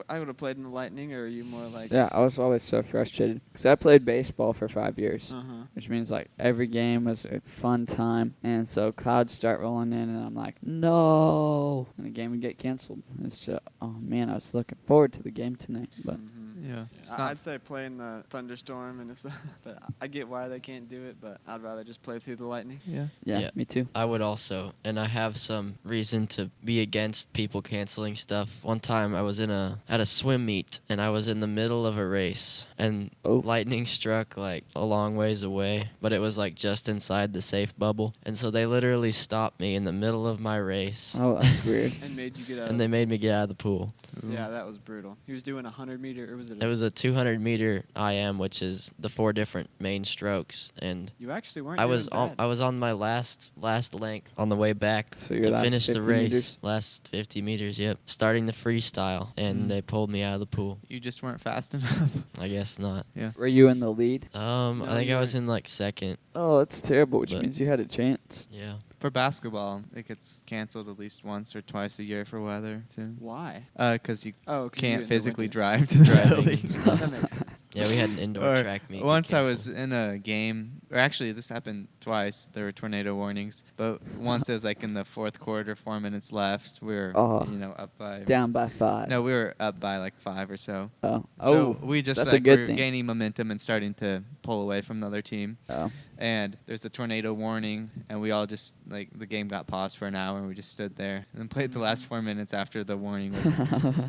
I would have played in the Lightning, or are you more like? Yeah, I was always so frustrated because I played baseball for 5 years. Uh-huh. Which means like every game was a fun time, and so clouds start rolling in, and I'm like, no, and the game would get canceled. It's just, oh man, I was looking forward to the game tonight, but Mhm. Yeah. I'd say play in the thunderstorm, and if so, but I get why they can't do it, but I'd rather just play through the lightning. Yeah. yeah, Yeah. me too. I would also, and I have some reason to be against people canceling stuff. One time I was at a swim meet, and I was in the middle of a race, and Oh. lightning struck like a long ways away, but it was like just inside the safe bubble, and so they literally stopped me in the middle of my race, Oh, that's weird. And made you get out. and they made me get out of the pool. Yeah, that was brutal. He was doing 100-meter, or was it? It was a 200-meter IM, which is the 4 different main strokes, and You actually weren't. I was doing bad. I was on my last length on the way back So your to last finish the 50 race. meters? Last 50 meters, yep. Starting the freestyle, and Mm. they pulled me out of the pool. You just weren't fast enough. I guess not. Yeah. Were you in the lead? No, I think you I was weren't. in like second. Oh, that's terrible, which But- means you had a chance. Yeah. For basketball, it gets canceled at least once or twice a year for weather, too. Why? Because you Oh, 'cause you do it can't in the physically winter. drive to the Driving building. and stuff. That makes sense. Yeah, we had an indoor Or track meet. get Once I was canceled. in a game, or actually this happened twice. There were tornado warnings, but once it was like in the fourth quarter, 4 minutes left. We were, Oh. up by. Down by 5. No, we were up by like 5 or so. Oh. So Oh, we just that's like a good were thing. gaining momentum and starting to pull away from the other team. Oh. And there's the tornado warning, and we all just the game got paused for an hour, and we just stood there and played the last 4 minutes after the warning was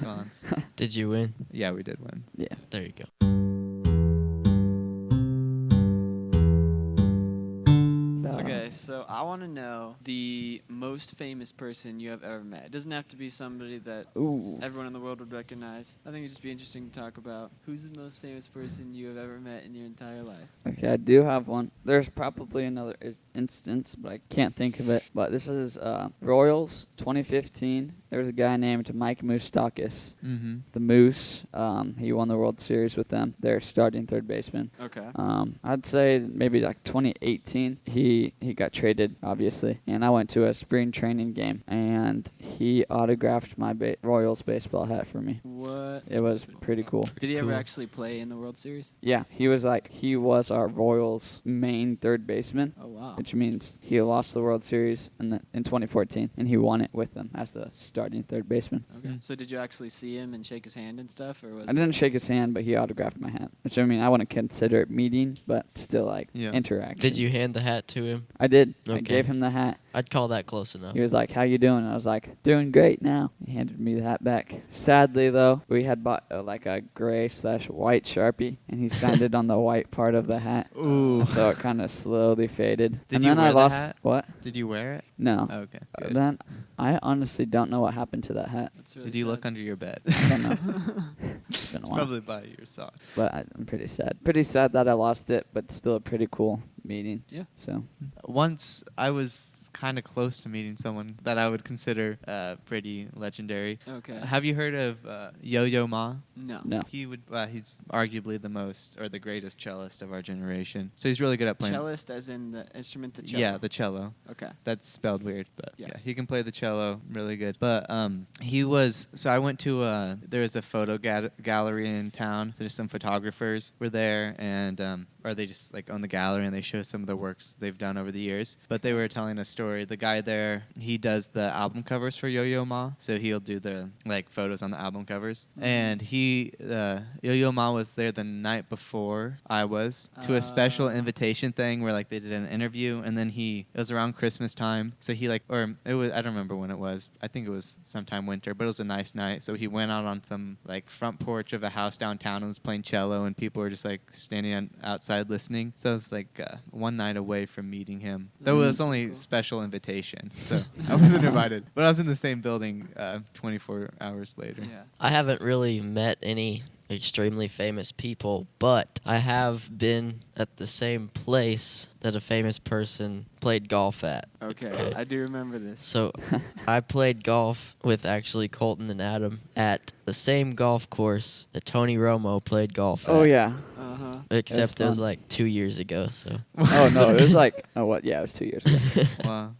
gone. Did you win? Yeah, we did win. Yeah. There you go. Okay, so I want to know the most famous person you have ever met. It doesn't have to be somebody that Ooh. everyone in the world would recognize. I think it'd just be interesting to talk about who's the most famous person you have ever met in your entire life. Okay, I do have one. There's probably another instance, but I can't think of it. But this is Royals 2015. There was a guy named Mike Moustakis. Mm-hmm. The Moose. He won the World Series with them. Their starting third baseman. Okay. I'd say maybe like 2018. He got got traded, obviously. And I went to a spring training game, and he autographed my Royals baseball hat for me. What? It was pretty cool. Did he ever Cool. actually play in the World Series? Yeah, he was our Royals main third baseman, Oh wow. which means he lost the World Series in 2014, and he won it with them as the starting third baseman. Okay. So did you actually see him and shake his hand and stuff, or was I didn't shake his hand, but he autographed my hat, which I mean I wouldn't consider it meeting, but still like interaction. Did you hand the hat to him? I did. I Okay. gave him the hat. I'd call that close enough. He was like, "How you doing?" I was like, "Doing great now." He handed me the hat back. Sadly, though, we had bought like a gray/white Sharpie, and he signed it on the white part of the hat. Ooh. So it kind of slowly faded. Did and you then wear I the lost hat? what? Did you wear it? No. Okay. Good. Then I honestly don't know what happened to that hat. That's really Did you sad. look under your bed? I don't know. It's been a It's while. probably by your sock. But I'm pretty sad. Pretty sad that I lost it, but still a pretty cool meeting. Yeah. So Once I was kind of close to meeting someone that I would consider pretty legendary. Okay. Have you heard of Yo-Yo Ma? No. no. He's arguably the most or the greatest cellist of our generation. So he's really good at playing. Cellist, as in the instrument, the cello. Yeah, the cello. Okay. That's spelled weird, but Yeah. yeah, he can play the cello really good. But so I went to there was a photo gallery in town. So just some photographers were there, and or they just like own the gallery and they show some of the works they've done over the years. But they were telling a story. The guy there, he does the album covers for Yo-Yo Ma, so he'll do the like photos on the album covers. And Yo-Yo Ma was there the night before I was to a special invitation thing where like they did an interview, and then it was around Christmas time, so he like, or it was, I don't remember when it was. I think it was sometime winter, but it was a nice night. So he went out on some like front porch of a house downtown and was playing cello, and people were just like standing outside listening. So it was like one night away from meeting him. Though it was only Cool. special invitation, so I wasn't invited. But I was in the same building 24 hours later. Yeah. I haven't really met any extremely famous people, but I have been at the same place that a famous person played golf at. Okay. I do remember this. So I played golf with actually Colton and Adam at the same golf course that Tony Romo played golf at. Oh yeah. Uh huh. Except it was fun. like 2 years ago, so. Oh no, it was like yeah, it was 2 years ago. Wow.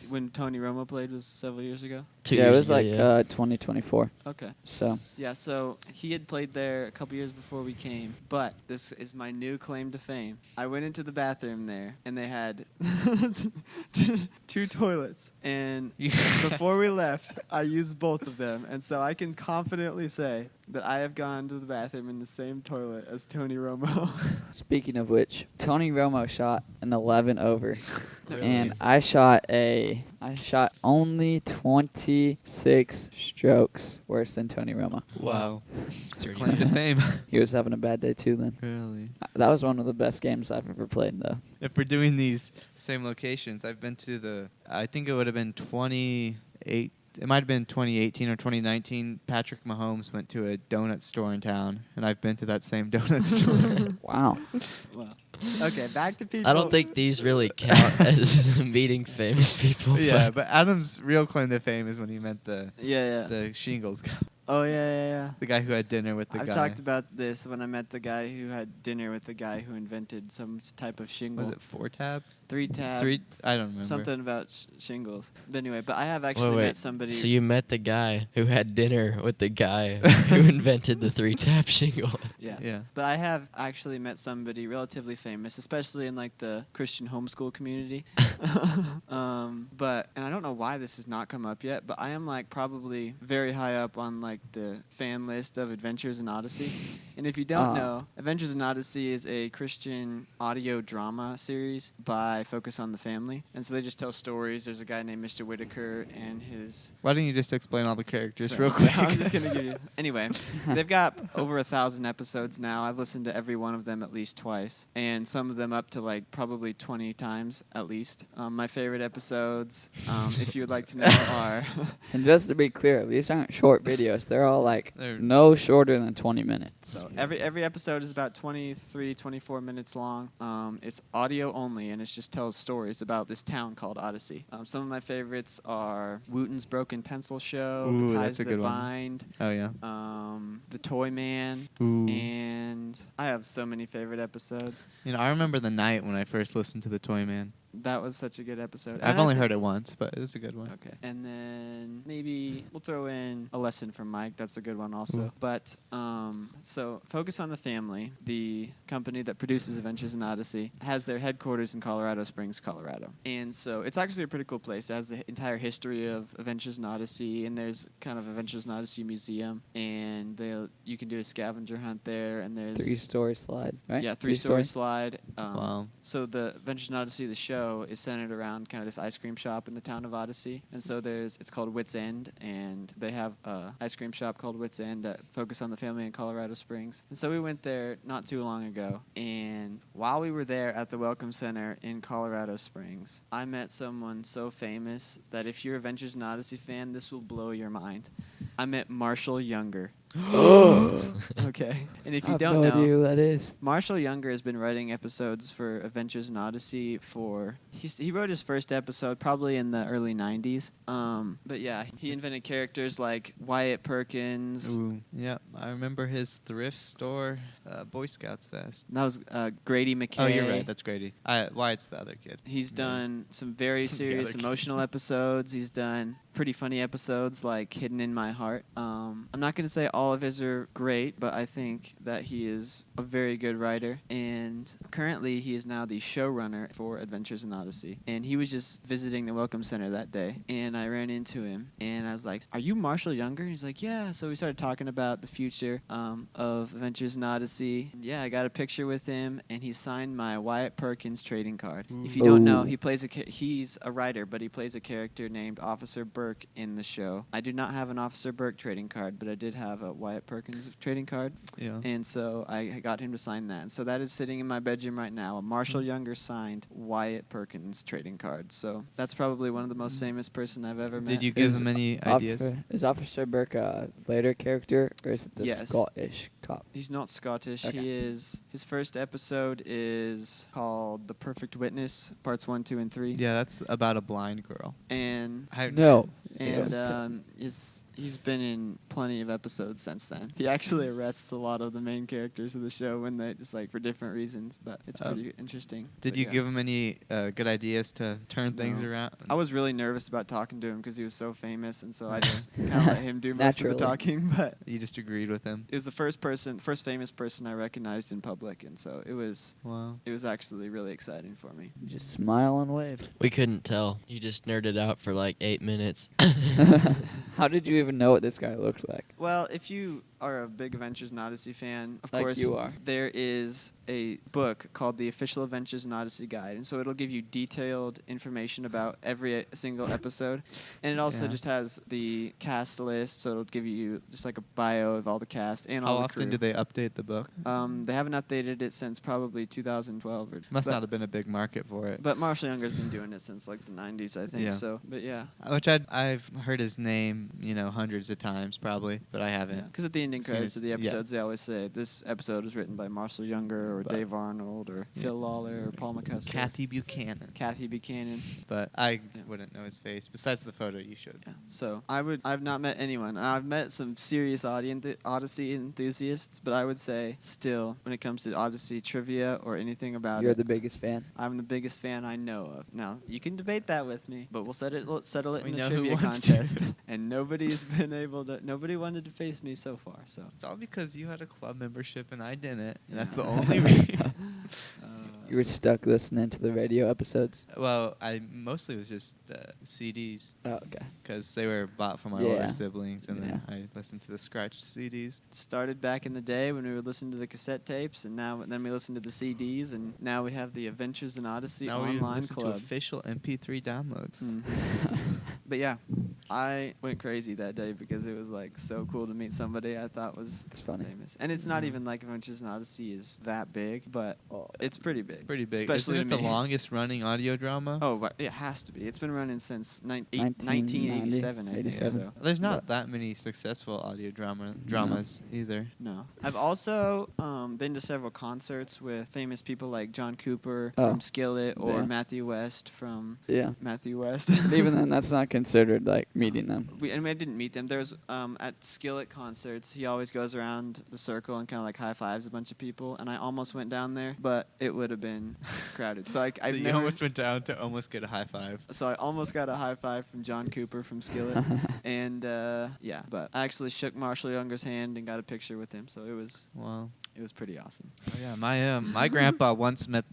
When Tony Romo played was several years ago. 2 yeah, years it was ago, like yeah. 2024. Okay. So Yeah, so he had played there a couple years before we came, but this is my new claim to fame. I went into the bathroom there, and they had two toilets, and before we left, I used both of them, and so I can confidently say that I have gone to the bathroom in the same toilet as Tony Romo. speaking of which, Tony Romo shot an 11 over, Really? and I shot only 26 strokes worse than Tony Romo. Wow. That's pretty Claim to good. fame. He was having a bad day too then. Really. That was one of the best games I've ever played though. If we're doing these same locations, I've been to I think it would have been 28. It might have been 2018 or 2019. Patrick Mahomes went to a donut store in town, and I've been to that same donut store. Wow. Wow. Okay, back to people. I don't think these really count as meeting famous people. Yeah, but Adam's real claim to fame is when he met the Yeah. shingles guy. Oh yeah. The guy who had dinner with the I've guy. talked about this when I met the guy who had dinner with the guy who invented some type of shingle. Was it 4-tab? 3-tab. I don't remember. Something about shingles. But anyway, but I have actually met somebody. So you met the guy who had dinner with the guy who invented the 3-tap shingle. Yeah. Yeah. But I have actually met somebody relatively famous, especially in like the Christian homeschool community. And I don't know why this has not come up yet, but I am like probably very high up on like the fan list of Adventures in Odyssey. And if you don't know, Adventures in Odyssey is a Christian audio drama series by Focus on the Family. And so they just tell stories. There's a guy named Mr. Whitaker and his... Why don't you just explain all the characters Sorry. real quick? I'm just going to give you... Anyway, they've got over 1,000 episodes now. I've listened to every one of them at least twice. And some of them up to like probably 20 times at least. My favorite episodes, if you would like to know, are... And just to be clear, these aren't short videos. They're all like They're- no shorter than 20 minutes. So every episode is about 23, 24 minutes long. It's audio only, and it just tells stories about this town called Odyssey. Some of my favorites are Wooten's Broken Pencil Show, Ooh, The Ties that's a That good one. Bind, Oh, yeah. The Toy Man, Ooh. and I have so many favorite episodes. I remember the night when I first listened to The Toy Man. that was such a good episode. I've only heard it once, but it was a good one. Okay. And then maybe we'll throw in A Lesson from Mike. That's a good one also. Ooh. But so Focus on the Family, the company that produces Adventures in Odyssey, has their headquarters in Colorado Springs, Colorado. And so it's actually a pretty cool place. It has the entire history of Adventures in Odyssey, and there's kind of Adventures in Odyssey museum, and you can do a scavenger hunt there, and there's 3-story slide, right? yeah, three-story slide. Wow. So the Adventures in Odyssey, the show, is centered around kind of this ice cream shop in the town of Odyssey. And so it's called Wits End, and they have a ice cream shop called Wits End at Focus on the Family in Colorado Springs. And so we went there not too long ago, and while we were there at the Welcome Center in Colorado Springs, I met someone so famous that if you're a Adventures in Odyssey fan, this will blow your mind. I met Marshall Younger. Okay. And if I you have don't no know, idea who that is. Marshall Younger has been writing episodes for Adventures in Odyssey he wrote his first episode probably in the early 90s. But yeah, he invented characters like Wyatt Perkins. Ooh. Yeah, I remember his thrift store, Boy Scouts Fest. That was Grady McKay. Oh, you're right. That's Grady. Wyatt's the other kid. He's Yeah. done some very serious other kid. emotional episodes. He's done pretty funny episodes like Hidden in My Heart. I'm not going to say all of his are great, but I think that he is a very good writer. And currently, he is now the showrunner for Adventures in Odyssey. And he was just visiting the Welcome Center that day, and I ran into him, and I was like, "Are you Marshall Younger?" And he's like, "Yeah." So we started talking about the future of Adventures in Odyssey. And yeah, I got a picture with him, and he signed my Wyatt Perkins trading card. If you don't know, he's a writer, but he plays a character named Officer Burke in the show. I do not have an Officer Burke trading card, but I did have a Wyatt Perkins trading card. Yeah. And so I got him to sign that. And so that is sitting in my bedroom right now, a Marshall Younger signed Wyatt Perkins trading card. So that's probably one of the most famous person I've ever met. Did you give him any ideas? Is Officer Burke a later character, or is it the Yes. Scottish cop? He's not Scottish. Okay. His first episode is called The Perfect Witness, parts 1, 2, and 3. Yeah, that's about a blind girl. And No. he's been in plenty of episodes since then. He actually arrests a lot of the main characters of the show when they just like for different reasons, but it's pretty interesting. Did But you yeah. give him any good ideas to turn things No. around? I was really nervous about talking to him because he was so famous, and so I just kind of let him do most of the Naturally. talking. But You just agreed with him. it was the first famous person I recognized in public, and so it was Wow. actually really exciting for me. Just smile and wave. We couldn't tell. You just nerded out for like 8 minutes. How did you even know what this guy looked like? Well, if you are a big Adventures in Odyssey fan, of Like course, you are. there is a book called The Official Adventures in Odyssey Guide, and so it'll give you detailed information about every single episode, and it also Yeah. just has the cast list, so it'll give you just like a bio of all the cast and all How the often crew. do they update the book? They haven't updated it since probably 2012. Must not have been a big market for it. But Marshall Younger's been doing it since like the 90s, I think. Yeah. So, but yeah. Which I've heard his name, hundreds of times probably, but I haven't. Because at the ending seen credits his- of the yeah. episodes, they always say this episode was written by Marshall Younger or But- Dave Arnold or Yeah. Phil Lawler or Paul McCusker. Kathy Buchanan. Kathy Buchanan. But I Yeah. wouldn't know his face. Besides the photo you showed. Yeah. So I've not met anyone. I've met some serious Odyssey enthusiasts, but I would say still, when it comes to Odyssey trivia or anything about You're it, the biggest fan. I'm the biggest fan I know of. Now you can debate that with me, but we'll settle it We in know a who trivia wants to. contest. And nobody wanted to face me so far. So It's all because you had a club membership and I didn't. And that's the only reason. You were stuck listening to the radio episodes. Well, I mostly was just CDs Oh, okay. because they were bought for my Yeah. older siblings, and then Yeah. I listened to the scratched CDs. started back in the day when we would listen to the cassette tapes, and then we listen to the CDs, and now we have the Adventures in Odyssey Now we online listen to club. official MP3 download. Mhm. But yeah, I went crazy that day because it was like so cool to meet somebody I thought was It's funny. famous. And it's not even like Adventures in Odyssey is that big, but Oh. it's pretty big. Pretty big. Especially Isn't it to the me. longest running audio drama? Oh, but it has to be. It's been running since 1990, 1987, I think. 87. So. There's not that many successful audio dramas either. No. I've also been to several concerts with famous people like John Cooper Oh. from Skillet or Yeah. Matthew West from Yeah. Matthew West. But even then, that's not considered like meeting them. I didn't meet them. There's at Skillet concerts, he always goes around the circle and kind of like high fives a bunch of people, and I almost went down there, but it would have been crowded. So like So I've you never. almost went down to almost get a high five. So I almost got a high five from John Cooper from Skillet, and yeah, but I actually shook Marshall Younger's hand and got a picture with him. So Wow. it was pretty awesome. Oh, yeah, my grandpa once met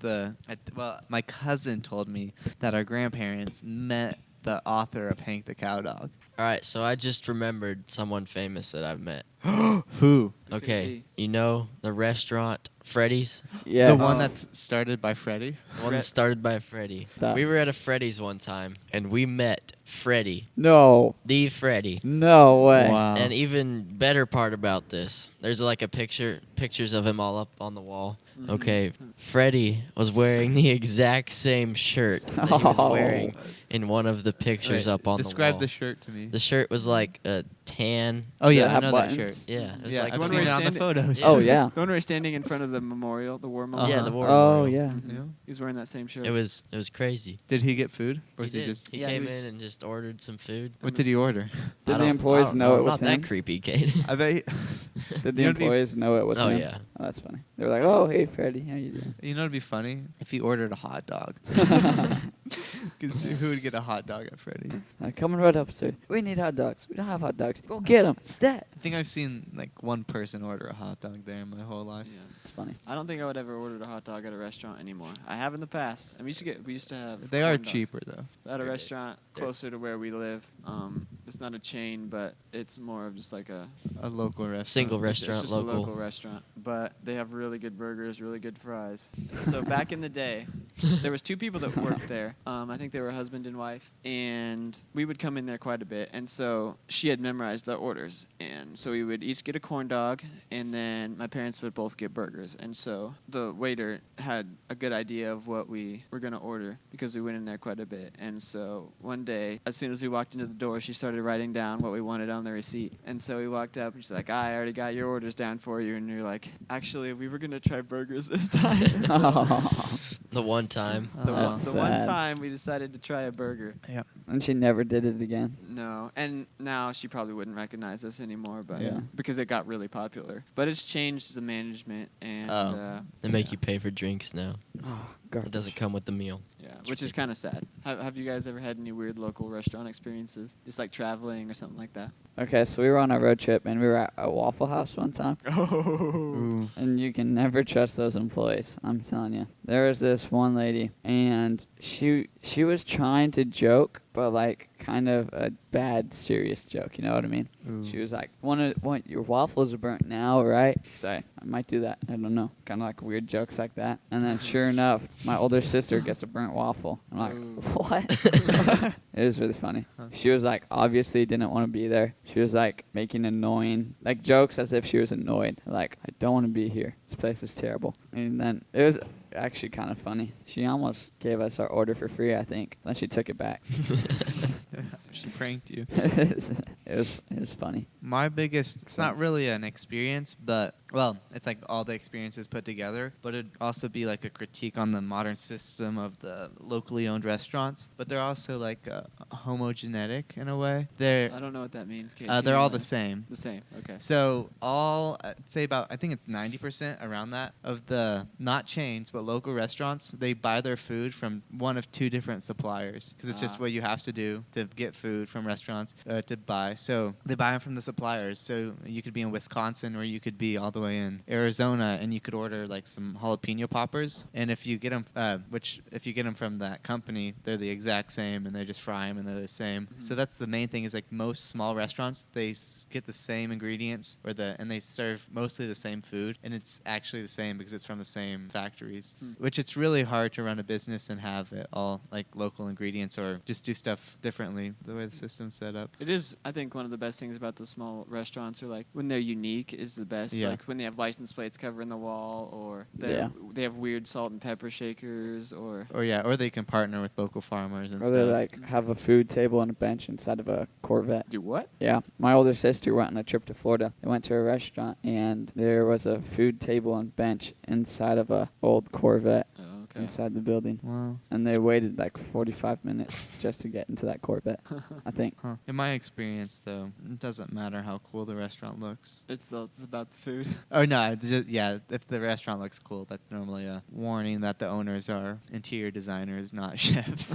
my cousin told me that our grandparents met the author of Hank the Cowdog. All right, so I just remembered someone famous that I've met. Who? Who could it Okay, be? you know the restaurant Freddy's? Yeah. The one Oh. that's started by Freddie? The one that started by Freddy. That- We were at a Freddy's one time, and we met Freddy, No. the Freddy. No way. Wow. And even better part about this, there's like pictures of him all up on the wall. Mhm. Okay, Freddy was wearing the exact same shirt that he was Oh. wearing in one of the pictures Wait, up on the wall. Describe the shirt to me. The shirt was like a tan. Oh, Did it yeah, I have know buttons? that shirt. Yeah, it was Yeah, like I've one seen where it he's on the standing- photos. Oh yeah. The one where he's standing in front of the memorial, the war memorial. Yeah, Uh-huh. the war Oh memorial. yeah. Yeah. He's wearing that same shirt. It was crazy. Did he get food? Or He was he did. just... He Yeah, he came was- in and just ordered some food. What did he order? Did I the don't- employees I don't know it was Not him? that creepy, Kate. I bet he... Did the You know, it'd be- employees know it was Oh, him? yeah. Oh, that's funny. They were like, "Oh, hey, Freddie, how you doing?" You know, it'd be funny if he ordered a hot dog. Because who would get a hot dog at Freddy's? Coming right up, sir. We need hot dogs. We don't have hot dogs. Go get them. Stat. I think I've seen like one person order a hot dog there in my whole life. Yeah. It's funny. I don't think I would ever order a hot dog at a restaurant anymore. I have in the past. I mean, we used to have. They are corn dogs. cheaper though. So at a They're- restaurant they're- closer to where we live, it's not a chain, but it's more of just like a A local restaurant. Single it's restaurant, just local. a local restaurant. But they have really good burgers, really good fries. So back in the day, there was two people that worked there. I think they were husband and wife, and we would come in there quite a bit. And so she had memorized our orders, and so we would each get a corn dog, and then my parents would both get burgers. And so the waiter had a good idea of what we were gonna order because we went in there quite a bit. And so one day, as soon as we walked into the door, she started writing down what we wanted on the receipt. And so we walked up, and she's like, "I already got your orders down for you." And you're like, "Actually, we were gonna try burgers this time." The one time. The one That's time sad. we decided to try a burger. Yep. And she never did it again. No, and now she probably wouldn't recognize us anymore, but Yeah. because it got really popular. But it's changed the management, and Oh. They make you pay for drinks now. Oh, It garbage. doesn't come with the meal. yeah, which is kind of sad. Have you guys ever had any weird local restaurant experiences, just like traveling or something like that? Okay, so we were on a road trip and we were at a Waffle House one time. Oh, And you can never trust those employees. I'm telling you. There was this one lady, and she was trying to joke, but like kind of a bad, serious joke. You know what I mean? Ooh. She was like, "Want your waffles are burnt now, right?" Sorry, I might do that. I don't know. Kind of like weird jokes like that. And then sure enough, my older sister gets a burnt waffle. I'm like, Ooh. "What?" It was really funny. Huh. She was like, obviously didn't want to be there. She was like making annoying, like jokes as if she was annoyed. Like, "I don't want to be here. This place is terrible." And then it was actually kind of funny. She almost gave us our order for free, I think. Then she took it back. She pranked you. it was funny. My biggest, it's not really an experience, but, well, it's like all the experiences put together, but it'd also be like a critique on the modern system of the locally owned restaurants. But they're also like homogenetic in a way. I don't know what that means, Kate. Can They're you all the explain? same. The same. Okay. So I'd say about, I think it's 90% around that of the, not chains, but local restaurants, they buy their food from one of two different suppliers because it's just Ah. what you have to do to get food from restaurants to buy. So they buy them from the suppliers. So you could be in Wisconsin or you could be all the way in Arizona and you could order like some jalapeno poppers. And if you get them, if you get them from that company, they're the exact same and they just fry them and they're the same. Mhm. So that's the main thing is like most small restaurants, they get the same ingredients and they serve mostly the same food and it's actually the same because it's from the same factories, Hmm. which it's really hard to run a business and have it all like local ingredients or just do stuff differently the way the system's set up. It is, I think, one of the best things about the small restaurants are like when they're unique is the best. Yeah. Like when they have license plates covering the wall, or Yeah. they have weird salt and pepper shakers, or Or they can partner with local farmers and Or stuff. they like have a food table and a bench inside of a Corvette. do what? Yeah, my older sister went on a trip to Florida. They went to a restaurant and there was a food table and bench inside of a old Corvette. Oh, Okay. inside the building. Wow. And they waited like 45 minutes just to get into that Corvette, I think. Huh. In my experience, though, it doesn't matter how cool the restaurant looks. It's about the food. Oh no, yeah. If the restaurant looks cool, that's normally a warning that the owners are interior designers, not chefs.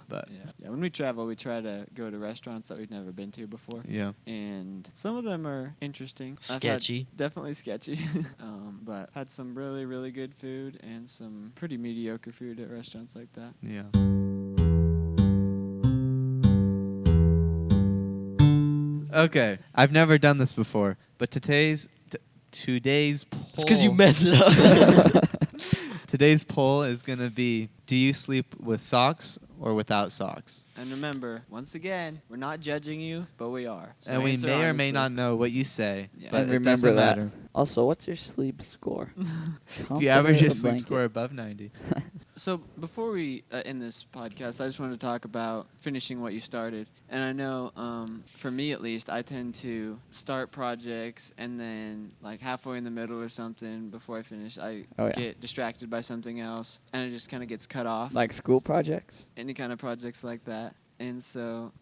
But Yeah. When we travel, we try to go to restaurants that we've never been to before. yeah. And some of them are interesting. I've had Sketchy. definitely sketchy. But had some really, really good food and some pretty mediocre food at restaurants like that. Yeah. Okay, I've never done this before, but today's poll. It's because you mess it up. Today's poll is gonna be: do you sleep with socks or without socks? And remember, once again, we're not judging you, but we are. So And we answer may or may honestly. not know what you say, Yeah. but And it remember doesn't that. matter. Also, what's your sleep score? If you average your a sleep blanket. score above 90. So before we end this podcast, I just want to talk about finishing what you started. And I know, for me at least, I tend to start projects and then like halfway in the middle or something before I finish, I Oh, yeah. get distracted by something else and it just kind of gets cut off. Like school projects? Any kind of projects like that. And so